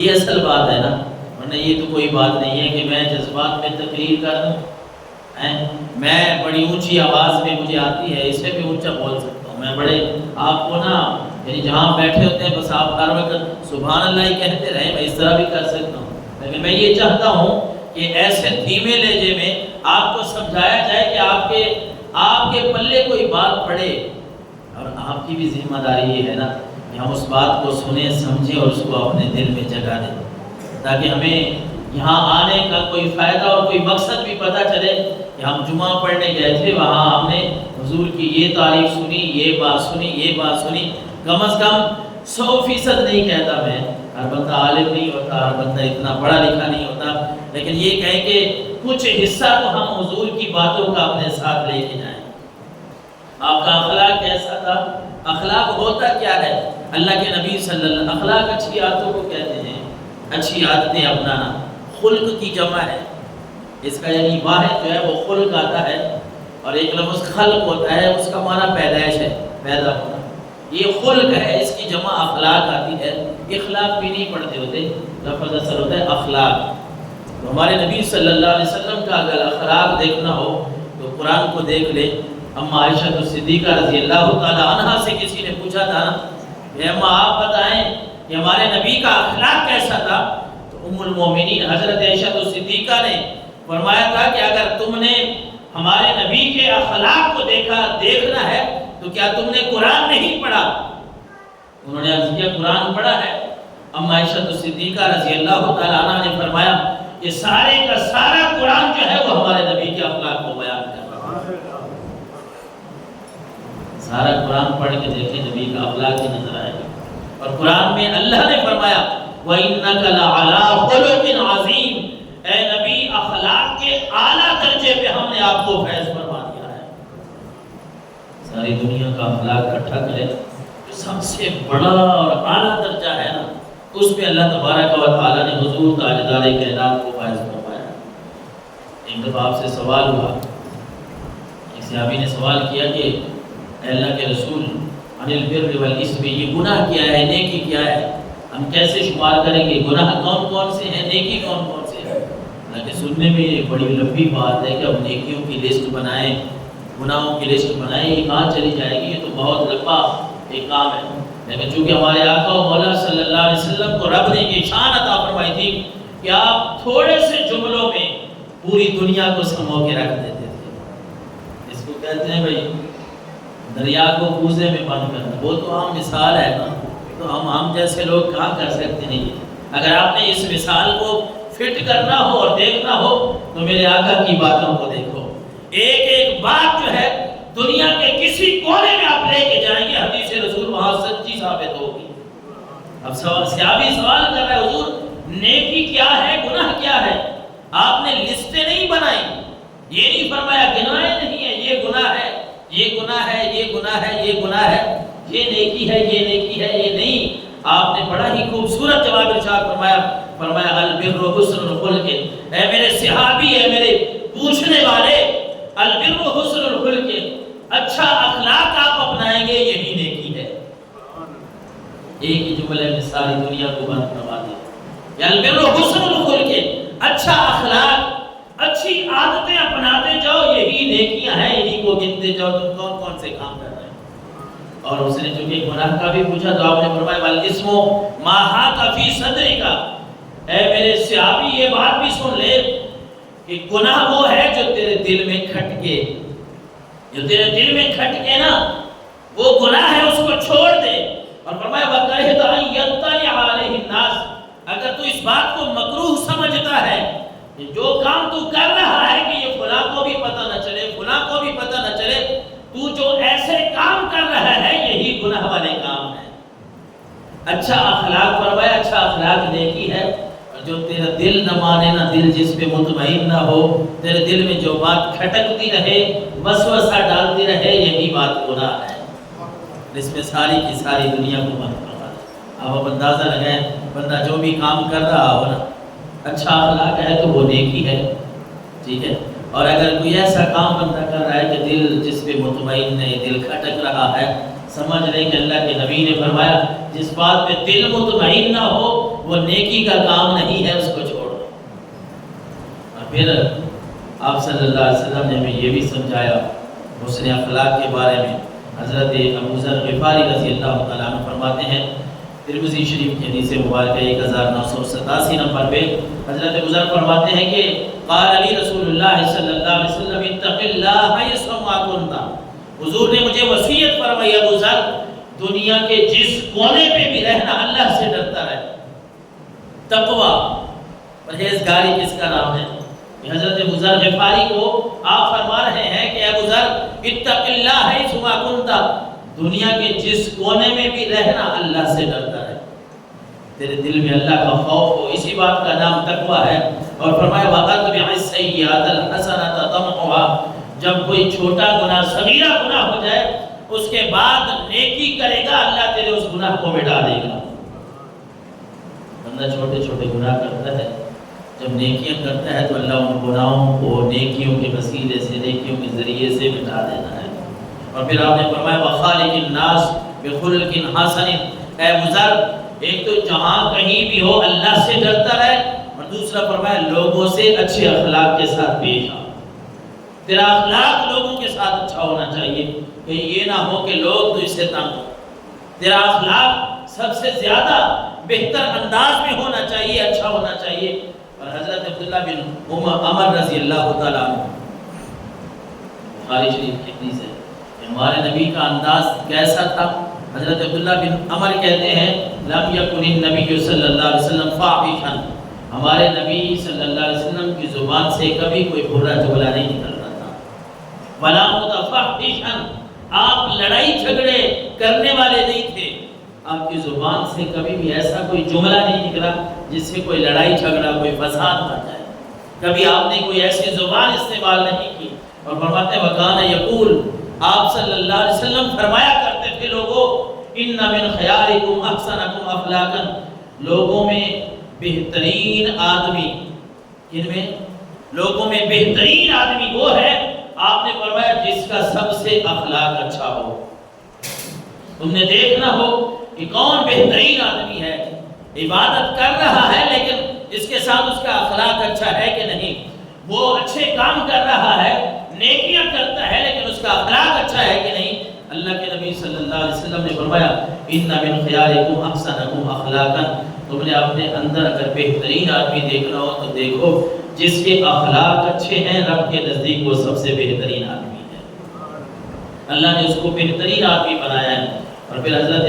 یہ اصل بات ہے نا، ورنہ یہ تو کوئی بات نہیں ہے کہ میں جذبات میں تقریر کر دوں. میں بڑی اونچی آواز میں مجھے آتی ہے، اس سے بھی اونچا بول سکتا ہوں. میں بڑے آپ کو نا یعنی جہاں بیٹھے ہوتے ہیں بس آپ ہر وقت سبحان اللہ ہی کہتے رہیں، میں اس طرح بھی کر سکتا ہوں. لیکن میں یہ چاہتا ہوں کہ ایسے دھیمے لہجے میں آپ کو سمجھایا جائے کہ آپ کے پلے کوئی بات پڑے. اور آپ کی بھی ذمہ داری یہ ہے نا کہ ہم اس بات کو سنیں سمجھیں اور اس کو اپنے دل میں جگہ دیں، تاکہ ہمیں یہاں آنے کا کوئی فائدہ اور کوئی مقصد بھی پتہ چلے کہ ہم جمعہ پڑھنے گئے تھے، وہاں ہم نے حضور کی یہ تعریف سنی، یہ بات سنی. کم از کم 100% نہیں کہتا میں، ہر بندہ عالم نہیں ہوتا، ہر بندہ اتنا پڑھا لکھا نہیں ہوتا، لیکن یہ کہیں کہ کچھ حصہ تو ہم حضور کی باتوں کا اپنے ساتھ لے کے جائیں. آپ کا اخلاق کیسا تھا؟ اخلاق ہوتا کیا ہے؟ اللہ کے نبی صلی اللہ علیہ وسلم اخلاق اچھی عادتوں کو کہتے ہیں، اچھی عادتیں اپنانا. خلق کی جمع ہے، اس کا یعنی واحد جو ہے وہ خلق آتا ہے، اور ایک لفظ خلق ہوتا ہے، اس کا معنی پیدائش ہے، پیدا ہونا. یہ خلق ہے، اس کی جمع اخلاق آتی ہے. اخلاق بھی نہیں پڑھتے ہوتے، لفظ اثر ہوتا ہے اخلاق. تو ہمارے نبی صلی اللہ علیہ وسلم کا اگر اخلاق دیکھنا ہو تو قرآن کو دیکھ لے. اما عائشہ صدیقہ رضی اللہ تعالی عنہا سے کسی نے پوچھا تھا کہ اما آپ بتائیں کہ ہمارے نبی کا اخلاق کیسا تھا، تو ام المومنین حضرت عائشہ صدیقہ نے فرمایا تھا کہ اگر تم نے ہمارے نبی کے اخلاق کو دیکھنا ہے تو کیا تم نے قرآن نہیں پڑھا؟ انہوں نے عرض کیا قرآن پڑھا ہے. اما عائشہ صدیقہ رضی اللہ تعالی عنہا نے فرمایا کہ سارے کا سارا قرآن جو ہے وہ ہمارے نبی کے اخلاق کو بیان کرتا ہے. سارا قرآن پڑھ کے دیکھیں نبی کا اخلاق ہی نظر آئے گا. اور قرآن میں اللہ نے فرمایا وَإِنَّكَ لَعَلَىٰ خُلُقٍ عَظِيمٍ، اے نبی اخلاق کے اعلیٰ درجے پہ ہم نے آپ کو فیض فرما دیا ہے. ساری دنیا کا اخلاق اکٹھا کرے جو سب سے بڑا اور اعلیٰ درجہ ہے نا، اس پہ اللہ تبارک و تعالیٰ نے حضور تاجدار کائنات کو فیض فرمایا. ایک دفعہ آپ سے سوال ہوا، ایک صحابی نے سوال کیا کہ اے اللہ کے رسول عن البر والاسم، یہ گناہ کیا ہے، نیکی کیا ہے، ہم کیسے شمار کریں گے؟ گناہ کون کون سے ہیں، نیکی کون کون سے ہیں؟ حالانکہ سننے میں بڑی لمبی بات ہے کہ اب نیکیوں کی لسٹ بنائیں، گناہوں کی لسٹ بنائیں، یہ کہاں چلی جائے گی؟ یہ تو بہت لمبا ایک کام ہے. لیکن چونکہ ہمارے آقا و مولا صلی اللہ علیہ وسلم کو رب نے یہ شان عطا فرمائی تھی کہ آپ تھوڑے سے جملوں میں پوری دنیا کو سمو کے رکھ دیتے تھے. اس کو کہتے ہیں بھائی دریا کو کوزے میں بند کرنا. وہ تو عام مثال ہے نا، تو ہم جیسے لوگ کہاں کر سکتے ہیں یہ. اگر آپ نے اس مثال کو فٹ کرنا ہو اور دیکھنا ہو تو میرے آقا کی باتوں کو دیکھو. ایک ایک بات جو ہے دنیا کے کسی کونے میں آپ لے کے جائیں گے، حدیث رسول وہاں سچی ثابت ہوگی. اب صحابی سوال کر رہے حضور نیکی کیا ہے، گناہ کیا ہے؟ آپ نے لسٹیں نہیں بنائی، یہ نہیں فرمایا گناہیں نہیں ہے، یہ گناہ ہے، یہ گناہ ہے، یہ گناہ ہے، یہ گناہ ہے، یہ نیکی ہے، یہ نیکی ہے، یہ نہیں. آپ نے بڑا ہی خوبصورت جواب ارشاد فرمایا البر حسن الخلق. اے میرے صحابی، اے میرے پوچھنے والے، البر حسن الخلق، اچھا اخلاق آپ اپنائیں گے یہی نیکی ہے. ایک ہی جملے میں ساری دنیا کو بند کروا دیا. البر حسن الخلق، اچھا اخلاق، اچھی عادتیں اپناتے جاؤ یہی نیکیاں ہیں. انہی کو گنتے جاؤ تم کون کون سے کام کر رہے ہیں. اور اس نے چونکہ گناہ کا بھی پوچھا تو آپ نے فرمایا والاسم ما حاک فی صدرک. اے میرے صحابی یہ بات بھی سن لے کہ گناہ وہ ہے جو تیرے دل میں کھٹکے، جو تیرے دل میں کھٹکے نا وہ گناہ ہے، اس کو چھوڑ دے. اور فرمایا وَكَرِهْتَ أَن يَطَّلِعَ عَلَيْهِ النَّاسُ، اگر تو اس بات کو مکروہ سمجھتا ہے کہ جو کام تو کر رہا ہے کہ یہ فلاں کو بھی پتہ نہ چلے، فلاں کو بھی پتہ نہ چلے، تو جو ایسے کام کر رہا ہے یہی گناہ والے کام ہے. اچھا اخلاق فرمایا، اچھا اخلاق نیکی ہے. اور جو تیرا دل نہ مانے، نہ دل جس پہ مطمئن نہ ہو، تیرے دل میں جو بات کھٹکتی رہے، وسوسہ ڈالتی رہے، یہی بات گناہ ہے. اس میں ساری کی ساری دنیا کو بند کروا دے. اب اندازہ لگائیں بندہ جو بھی کام کر رہا ہو نا، اچھا اخلاق ہے تو وہ نیکی ہے، ٹھیک ہے. اور اگر کوئی ایسا کام بندہ کر رہا ہے کہ دل جس پہ مطمئن نہیں، دل کھٹک رہا ہے، سمجھ لیں کہ اللہ کے نبی نے فرمایا جس بات پہ دل مطمئن نہ ہو وہ نیکی کا کام نہیں ہے، اس کو چھوڑ دو۔ اور پھر آپ صلی اللہ علیہ وسلم نے ہمیں یہ بھی سمجھایا حسن اخلاق کے بارے میں۔ حضرت ابو ذر غفاری رضی اللہ تعالیٰ عنہ فرماتے ہیں، ترمذی شریف کی حدیث مبارکہ 1987 نمبر پہ حضرت ابو ذر فرماتے ہیں کہ قال علی رسول اللہ صلی اللہ علیہ وسلم اتق اللہ حیثما کنت، حضور نے مجھے وصیت فرمائی ابو ذر دنیا کے جس کونے پہ بھی رہنا اللہ سے ڈرتا رہے۔ تقوی، پرہیزگاری کس کا نام ہے؟ حضرت ابو ذر غفاری کو آپ فرما رہے ہیں کہ ابو ذر اتق اللہ حیثما کنت، دنیا کے جس کونے میں بھی رہنا اللہ سے ڈرتا رہے، تیرے دل میں اللہ کا خوف ہو، اسی بات کا نام تقوی ہے۔ اور فرمایا وَأَتْبِعِ السَّيِّئَةَ الْحَسَنَةَ تَمْحُهَا، جب کوئی چھوٹا گناہ صغیرہ گناہ ہو جائے اس کے بعد نیکی کرے گا اللہ تیرے اس گناہ کو مٹا دے گا۔ بندہ چھوٹے چھوٹے گناہ کرتا ہے، جب نیکیاں کرتا ہے تو اللہ ان گناہوں کو نیکیوں کے وسیلے سے، نیکیوں کے ذریعے سے مٹا دیتا ہے۔ اور پھر آپ نے فرمایا وَخَالِقِ النَّاسِ بِخُلُقٍ حَسَنٍ، اے ابو ذر ایک تو جہاں کہیں بھی ہو اللہ سے ڈرتا رہے، اور دوسرا فرمایا لوگوں سے اچھے اخلاق کے ساتھ پیش آ، تیرا اخلاق لوگوں کے ساتھ اچھا ہونا چاہیے، کہیں یہ نہ ہو کہ لوگ تو اس سے تنگ ہو، تیرا اخلاق سب سے زیادہ بہتر انداز میں ہونا چاہیے، اچھا ہونا چاہیے۔ اور حضرت عبداللہ بن عمر رضی اللہ تعالیٰ عنہ، بخاری شریف کی حدیث ہے کہ ہمارے نبی کا انداز کیسا تھا؟ حضرت عبداللہ بن عمر کہتے ہیں لم یکن النبی صلی اللہ علیہ وسلم فاحشا، ہمارے نبی صلی اللہ علیہ وسلم کی زبان سے کبھی کوئی برا جملہ نہیں نکلتا تھا، ولا متفحشا، آپ لڑائی جھگڑے کرنے والے نہیں تھے، آپ کی زبان سے کبھی بھی ایسا کوئی جملہ نہیں نکلا جس سے کوئی لڑائی جھگڑا، کوئی فساد نہ جائے، کبھی آپ نے کوئی ایسی زبان استعمال نہیں کی۔ اور فرماتے ہیں وَكَانَ يَقُولُ، آپ صلی اللہ علیہ وسلم فرمایا کرتے تھے لوگوں اِنَّ مِنْ خَيَارِكُمْ أَحْسَنَكُمْ أَخْلَاقًا، لوگوں میں بہترین آدمی، جن میں لوگوں میں بہترین آدمی وہ ہے، آپ نے فرمایا جس کا سب سے اخلاق اچھا ہو۔ تم نے دیکھنا ہو کہ کون بہترین آدمی ہے، عبادت کر رہا ہے لیکن اس کے ساتھ اس کا اخلاق اچھا ہے کہ نہیں، وہ اچھے کام کر رہا ہے، نیکیاں کرتا ہے لیکن اس کا اخلاق اچھا ہے کہ نہیں۔ اللہ کے نبی صلی اللہ علیہ وسلم نے فرمایا اِنَّ مِنْ خِيَارِكُمْ أَحْسَنَكُمْ أَخْلَاقًا، تم نے اپنے اندر اگر بہترین آدمی دیکھنا ہو تو دیکھو جس کے اخلاق اچھے ہیں، رب کے نزدیک وہ سب سے بہترین آدمی ہے، اللہ نے اس کو بہترین آدمی بنایا ہے۔ اور پھر حضرت